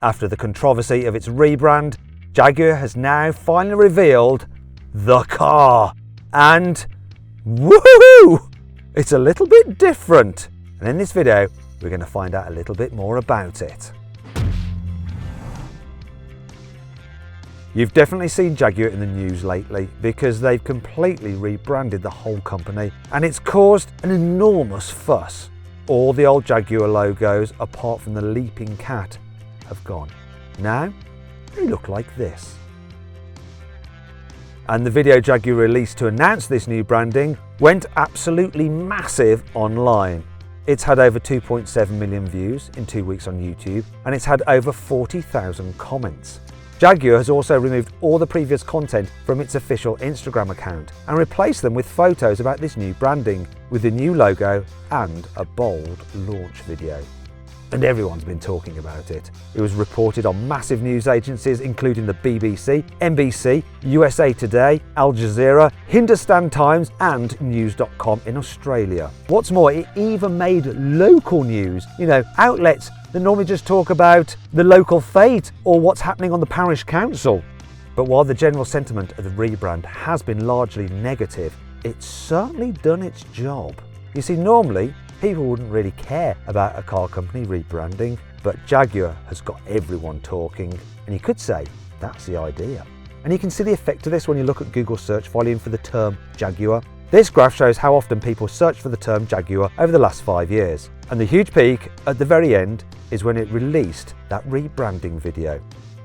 After the controversy of its rebrand, Jaguar has now finally revealed the car. And woohoo! It's a little bit different. And in this video, we're going to find out a little bit more about it. You've definitely seen Jaguar in the news lately because they've completely rebranded the whole company and it's caused an enormous fuss. All the old Jaguar logos, apart from the leaping cat, have gone. Now, they look like this. And the video Jaguar released to announce this new branding went absolutely massive online. It's had over 2.7 million views in 2 weeks on YouTube, and it's had over 40,000 comments. Jaguar has also removed all the previous content from its official Instagram account and replaced them with photos about this new branding, with the new logo and a bold launch video. And everyone's been talking about it. It was reported on massive news agencies including the BBC, NBC, USA Today, Al Jazeera, Hindustan Times and News.com in Australia. What's more, it even made local news, outlets that normally just talk about the local fete or what's happening on the parish council. But while the general sentiment of the rebrand has been largely negative, it's certainly done its job. You see, normally people wouldn't really care about a car company rebranding, but Jaguar has got everyone talking, and you could say that's the idea. And you can see the effect of this when you look at Google search volume for the term Jaguar. This graph shows how often people search for the term Jaguar over the last 5 years. And the huge peak at the very end is when it released that rebranding video.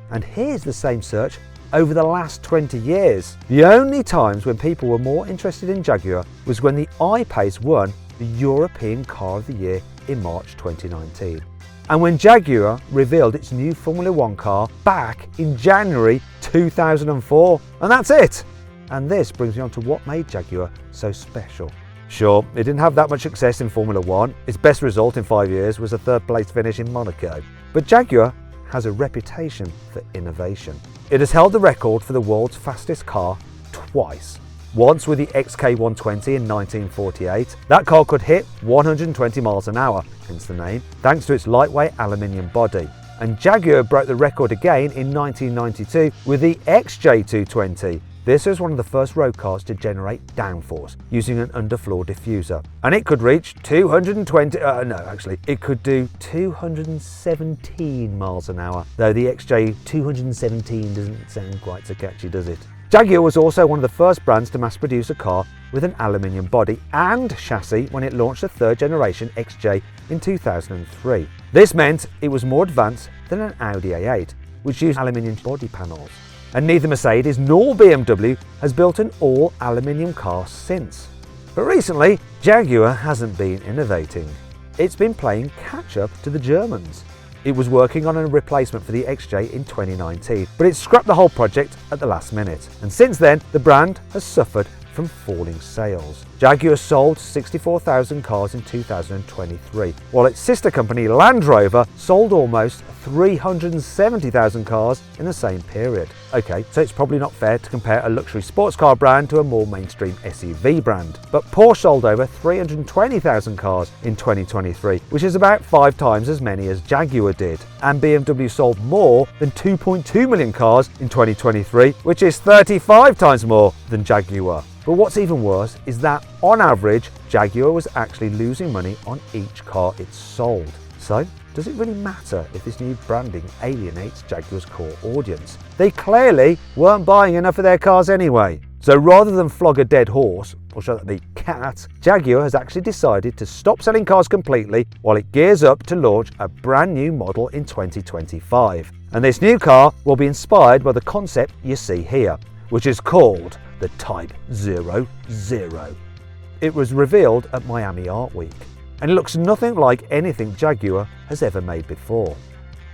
And here's the same search over the last 20 years. The only times when people were more interested in Jaguar was when the I-Pace won the European Car of the Year in March 2019. And when Jaguar revealed its new Formula One car back in January 2004. And that's it! And this brings me on to what made Jaguar so special. Sure, it didn't have that much success in Formula One. Its best result in 5 years was a third place finish in Monaco. But Jaguar has a reputation for innovation. It has held the record for the world's fastest car twice. Once with the XK120 in 1948, that car could hit 120 miles an hour, hence the name, thanks to its lightweight aluminium body. And Jaguar broke the record again in 1992 with the XJ220. This was one of the first road cars to generate downforce using an underfloor diffuser. And it could reach it could do 217 miles an hour, though the XJ217 doesn't sound quite so catchy, does it? Jaguar was also one of the first brands to mass produce a car with an aluminium body and chassis when it launched the third generation XJ in 2003. This meant it was more advanced than an Audi A8, which used aluminium body panels. And neither Mercedes nor BMW has built an all aluminium car since. But recently, Jaguar hasn't been innovating. It's been playing catch up to the Germans. It was working on a replacement for the XJ in 2019, but it scrapped the whole project at the last minute. And since then, the brand has suffered from falling sales. Jaguar sold 64,000 cars in 2023, while its sister company Land Rover sold almost 370,000 cars in the same period. Okay, so it's probably not fair to compare a luxury sports car brand to a more mainstream SUV brand, but Porsche sold over 320,000 cars in 2023, which is about 5 times as many as Jaguar did. And BMW sold more than 2.2 million cars in 2023, which is 35 times more than Jaguar. But what's even worse is that, on average, Jaguar was actually losing money on each car it sold. So, does it really matter if this new branding alienates Jaguar's core audience? They clearly weren't buying enough of their cars anyway. So rather than flog a dead horse, or should that be cat, Jaguar has actually decided to stop selling cars completely while it gears up to launch a brand new model in 2025. And this new car will be inspired by the concept you see here, which is called the Type 00. It was revealed at Miami Art Week, and it looks nothing like anything Jaguar has ever made before.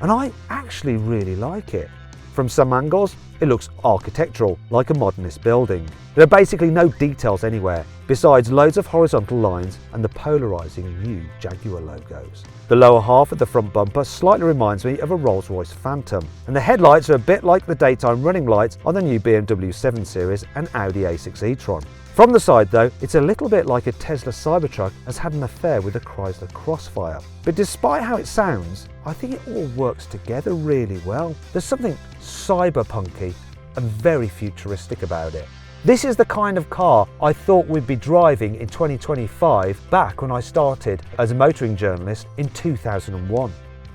And I actually really like it. From some angles, it looks architectural, like a modernist building. There are basically no details anywhere, besides loads of horizontal lines and the polarizing new Jaguar logos. The lower half of the front bumper slightly reminds me of a Rolls-Royce Phantom, and the headlights are a bit like the daytime running lights on the new BMW 7 Series and Audi A6 e-tron. From the side though, it's a little bit like a Tesla Cybertruck has had an affair with a Chrysler Crossfire. But despite how it sounds, I think it all works together really well. There's something cyberpunky and very futuristic about it. This is the kind of car I thought we'd be driving in 2025 back when I started as a motoring journalist in 2001.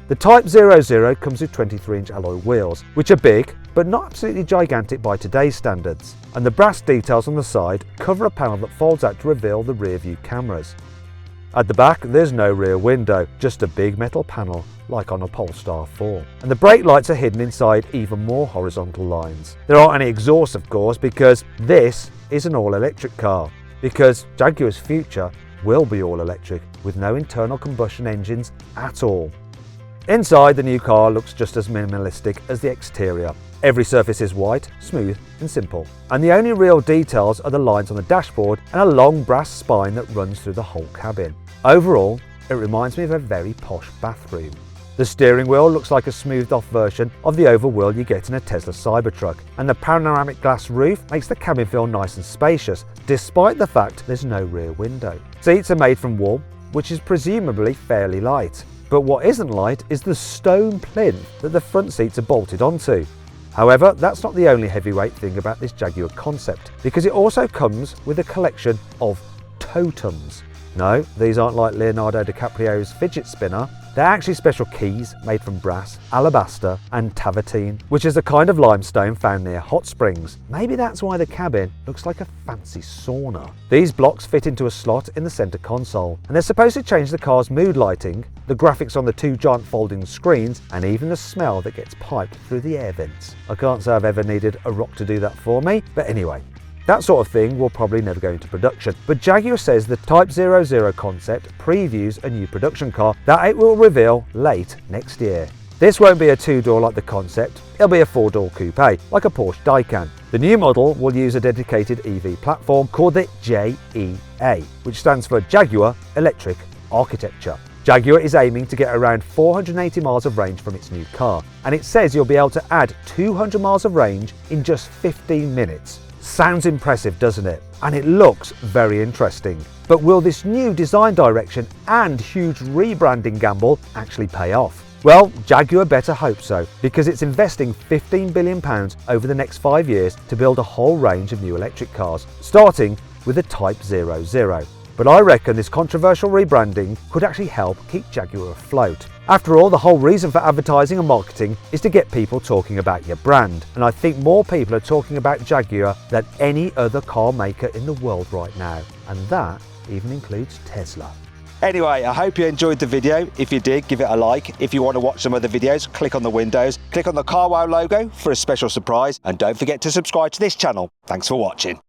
The Type 00 comes with 23-inch alloy wheels, which are big but not absolutely gigantic by today's standards, and the brass details on the side cover a panel that folds out to reveal the rear view cameras. At the back there's no rear window, just a big metal panel like on a Polestar 4. And the brake lights are hidden inside even more horizontal lines. There aren't any exhausts of course, because this is an all-electric car, because Jaguar's future will be all-electric with no internal combustion engines at all. Inside, the new car looks just as minimalistic as the exterior. Every surface is white, smooth and simple, and the only real details are the lines on the dashboard and a long brass spine that runs through the whole cabin. Overall, it reminds me of a very posh bathroom. The steering wheel looks like a smoothed off version of the oval wheel you get in a Tesla Cybertruck, and the panoramic glass roof makes the cabin feel nice and spacious, despite the fact there's no rear window. Seats are made from wool, which is presumably fairly light, but what isn't light is the stone plinth that the front seats are bolted onto. However, that's not the only heavyweight thing about this Jaguar concept, because it also comes with a collection of totems. No, these aren't like Leonardo DiCaprio's fidget spinner. They're actually special keys made from brass, alabaster and tavatine, which is a kind of limestone found near hot springs. Maybe that's why the cabin looks like a fancy sauna. These blocks fit into a slot in the center console, and they're supposed to change the car's mood lighting, the graphics on the two giant folding screens, and even the smell that gets piped through the air vents. I can't say I've ever needed a rock to do that for me, but anyway. That sort of thing will probably never go into production, but Jaguar says the Type 00 concept previews a new production car that it will reveal late next year. This won't be a two-door like the concept, it'll be a four-door coupe, like a Porsche Taycan. The new model will use a dedicated EV platform called the JEA, which stands for Jaguar Electric Architecture. Jaguar is aiming to get around 480 miles of range from its new car, and it says you'll be able to add 200 miles of range in just 15 minutes. Sounds impressive, doesn't it? And it looks very interesting. But will this new design direction and huge rebranding gamble actually pay off? Well, Jaguar better hope so, because it's investing £15 billion over the next 5 years to build a whole range of new electric cars, starting with the Type 00. But I reckon this controversial rebranding could actually help keep Jaguar afloat. After all, the whole reason for advertising and marketing is to get people talking about your brand. And I think more people are talking about Jaguar than any other car maker in the world right now. And that even includes Tesla. Anyway, I hope you enjoyed the video. If you did, give it a like. If you want to watch some other videos, click on the windows. Click on the Carwow logo for a special surprise. And don't forget to subscribe to this channel. Thanks for watching.